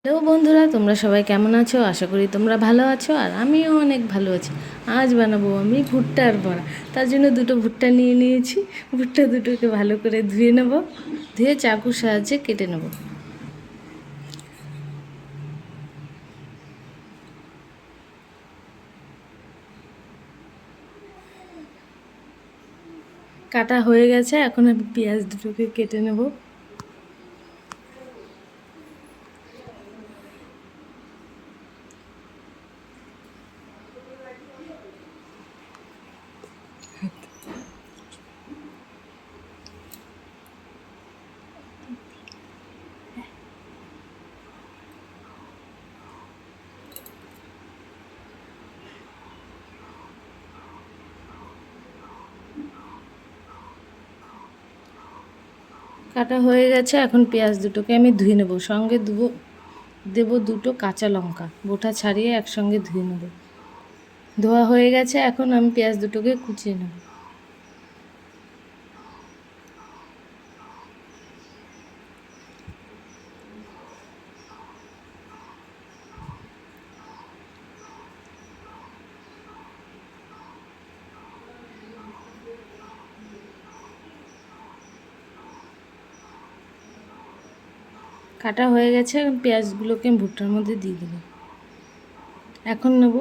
Hello বন্ধুরা, তোমরা সবাই কেমন আছো? আশা করি তোমরা ভালো আছো, আর আমিও অনেক ভালো আছি। আজ বানাবো আমি ভুট্টার বড়া। তার জন্য দুটো ভুট্টা নিয়ে নিয়েছি। ভুট্টা দুটোকে ভালো করে ধুয়ে নেব, ধুয়ে চাকুর সাহায্যে কেটে নেব। কাটা হয়ে গেছে, এখন আমি পেঁয়াজ দুটোকে কেটে নেব। কাটা হয়ে গেছে, এখন পেঁয়াজ দুটোকে আমি ধুয়ে নেব। সঙ্গে দেবো দুটো কাঁচা লঙ্কা, বোটা ছাড়িয়ে একসঙ্গে ধুয়ে নেব। ধোয়া হয়ে গেছে, এখন আমি পেঁয়াজ দুটোকে কুচিয়ে নেব। কাটা হয়ে গেছে, এখন পেঁয়াজগুলোকে আমি ভুট্টার মধ্যে দিয়ে দেবো। এখন নেব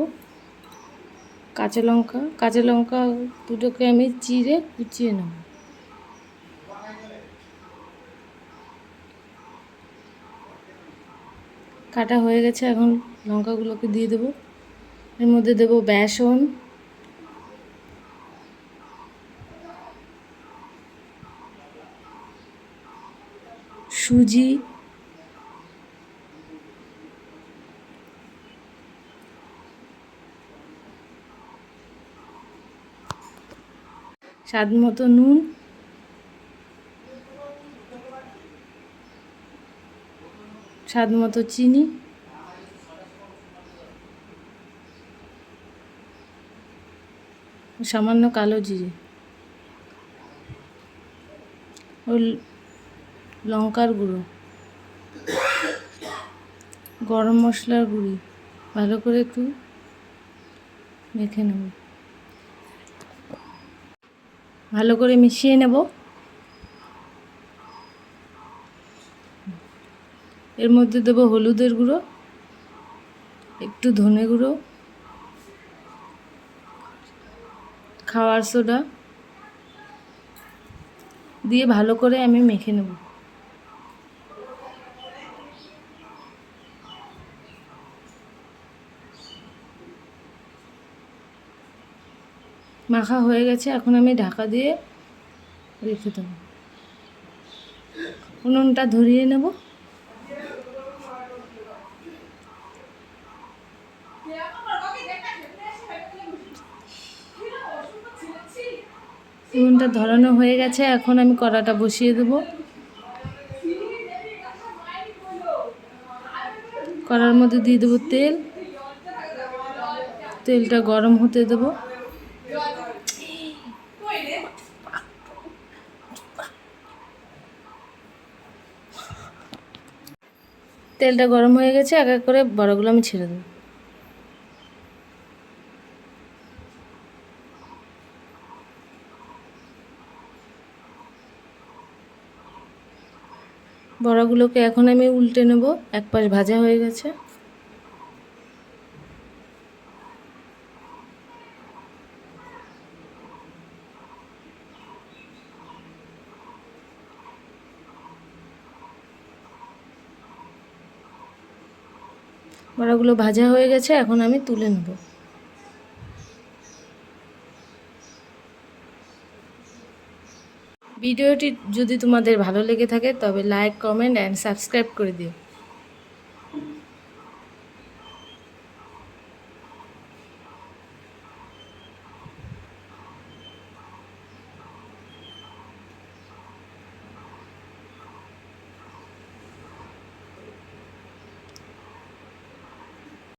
কাঁচা লঙ্কা দুটোকে আমি চিড়ে কুচিয়ে নেব। কাটা হয়ে গেছে, এখন লঙ্কাগুলোকে দিয়ে দেবো। এর মধ্যে দেবো বেসন, সুজি, স্বাদ মতো নুন, স্বাদ মতো চিনি, সামান্য কালো জিরে ও লঙ্কার গুঁড়ো, গরম মশলার গুঁড়ি ভালো করে একটু মেখে নেব। ভালো করে মিশিয়ে নেব। এর মধ্যে দেবো হলুদের গুঁড়ো, একটু ধনে গুঁড়ো, খাওয়ার সোডা দিয়ে ভালো করে আমি মেখে নেব। মাখা হয়ে গেছে, এখন আমি ঢাকা দিয়ে রেখে দেবো। উনুনটা ধরিয়ে নেব। উনুনটা ধরানো হয়ে গেছে, এখন আমি কড়াটা বসিয়ে দেবো। কড়ার মধ্যে দিয়ে দেবো তেল। তেলটা গরম হতে দেবো। তেলটা গরম হয়ে গেছে, এক এক করে বড়াগুলো আমি ছেড়ে দেবো। বড়াগুলোকে এখন আমি উল্টে নেব। এক পাশ ভাজা হয়ে গেছে। বড়াগুলো ভাজা হয়ে গেছে, এখন আমি তুলে নেব। ভিডিওটি যদি তোমাদের ভালো লেগে থাকে তবে লাইক, কমেন্ট অ্যান্ড সাবস্ক্রাইব করে দিও।